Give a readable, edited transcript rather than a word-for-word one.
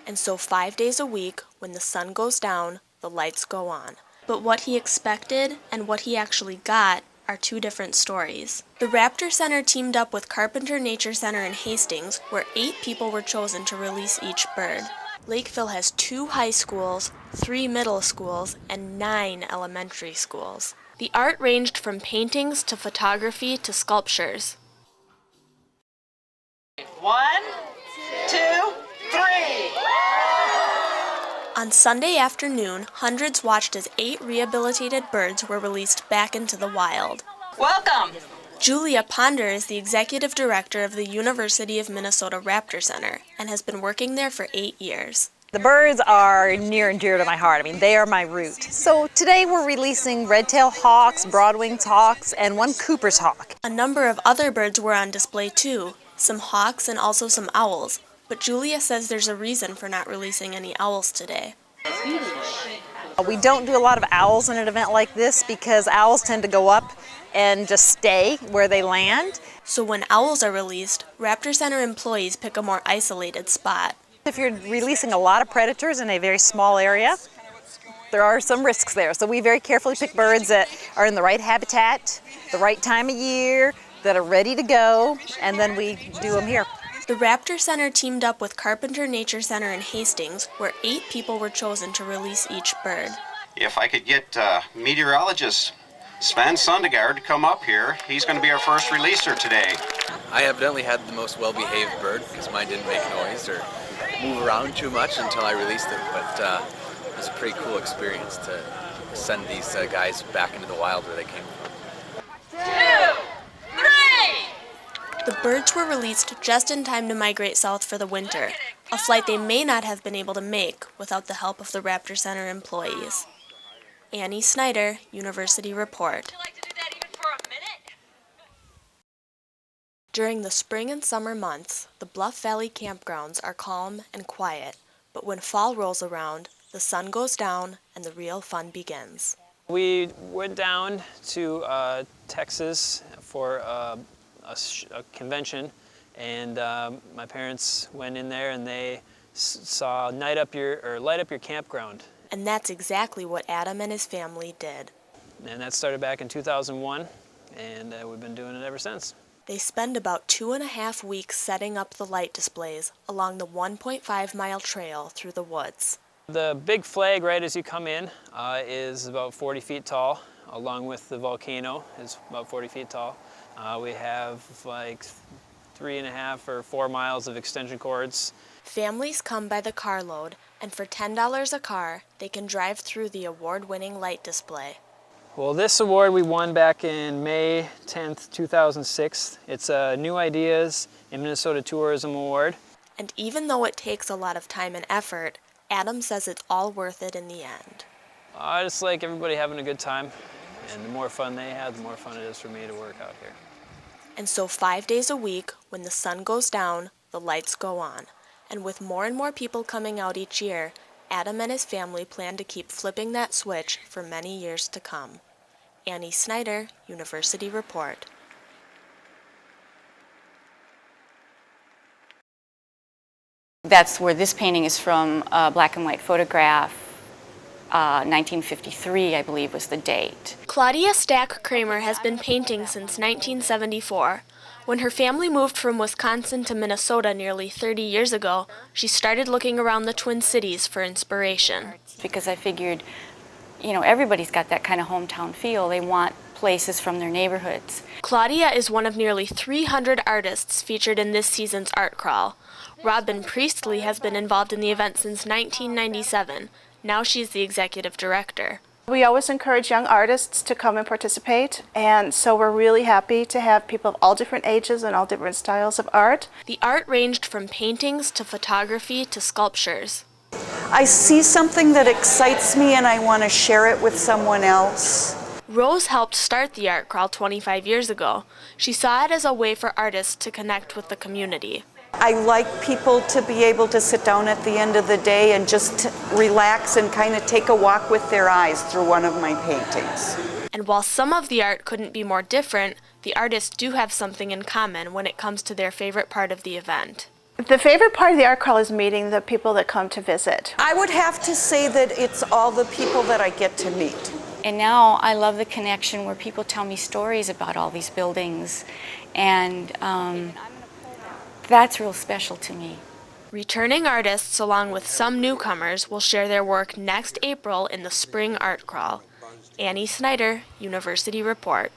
And so 5 days a week, when the sun goes down, the lights go on. But what he expected and what he actually got are two different stories. The Raptor Center teamed up with Carpenter Nature Center in Hastings, where 8 people were chosen to release each bird. Lakeville has 2 high schools, 3 middle schools, and 9 elementary schools. The art ranged from paintings to photography to sculptures. 1, 2, 3. On Sunday afternoon, hundreds watched as 8 rehabilitated birds were released back into the wild. Welcome. Julia Ponder is the executive director of the University of Minnesota Raptor Center and has been working there for 8 years. The birds are near and dear to my heart. I mean, they are my root. So today we're releasing red-tailed hawks, broad-winged hawks, and one Cooper's hawk. A number of other birds were on display too, some hawks and also some owls. But Julia says there's a reason for not releasing any owls today. We don't do a lot of owls in an event like this because owls tend to go up and just stay where they land. So when owls are released, Raptor Center employees pick a more isolated spot. If you're releasing a lot of predators in a very small area, there are some risks there. So we very carefully pick birds that are in the right habitat, the right time of year, that are ready to go, and then we do them here. The Raptor Center teamed up with Carpenter Nature Center in Hastings, where 8 people were chosen to release each bird. If I could get meteorologist Sven Sundegaard to come up here, he's going to be our first releaser today. I evidently had the most well-behaved bird because mine didn't make noise or move around too much until I released it, but it was a pretty cool experience to send these guys back into the wild where they came from. 2, 3. The birds were released just in time to migrate south for the winter, a flight they may not have been able to make without the help of the Raptor Center employees. Annie Snyder, University Report. During the spring and summer months, the Bluff Valley campgrounds are calm and quiet, but when fall rolls around, the sun goes down and the real fun begins. We went down to Texas for a convention, and my parents went in there and they saw light up your campground. And that's exactly what Adam and his family did. And that started back in 2001, and we've been doing it ever since. They spend about 2.5 weeks setting up the light displays along the 1.5-mile trail through the woods. The big flag right as you come in is about 40 feet tall, along with the volcano is about 40 feet tall. We have like 3.5 or 4 miles of extension cords. Families come by the carload, and for $10 a car, they can drive through the award-winning light display. Well, this award we won back in May 10th, 2006. It's a New Ideas in Minnesota Tourism Award. And even though it takes a lot of time and effort, Adam says it's all worth it in the end. I just like everybody having a good time, and the more fun they have, the more fun it is for me to work out here. And so 5 days a week, when the sun goes down, the lights go on. And with more and more people coming out each year, Adam and his family plan to keep flipping that switch for many years to come. Annie Snyder, University Report. That's where this painting is from, a black and white photograph. 1953, I believe, was the date. Claudia Stack Kramer has been painting since 1974. When her family moved from Wisconsin to Minnesota nearly 30 years ago, she started looking around the Twin Cities for inspiration. Because I figured, you know, everybody's got that kind of hometown feel. They want places from their neighborhoods. Claudia is one of nearly 300 artists featured in this season's art crawl. Robin Priestley has been involved in the event since 1997. Now she's the executive director. We always encourage young artists to come and participate, and so we're really happy to have people of all different ages and all different styles of art. The art ranged from paintings to photography to sculptures. I see something that excites me and I want to share it with someone else. Rose helped start the art crawl 25 years ago. She saw it as a way for artists to connect with the community. I like people to be able to sit down at the end of the day and just relax and kind of take a walk with their eyes through one of my paintings. And while some of the art couldn't be more different, the artists do have something in common when it comes to their favorite part of the event. The favorite part of the art crawl is meeting the people that come to visit. I would have to say that it's all the people that I get to meet. And now I love the connection where people tell me stories about all these buildings, and that's real special to me. Returning artists, along with some newcomers, will share their work next April in the Spring Art Crawl. Annie Snyder, University Report.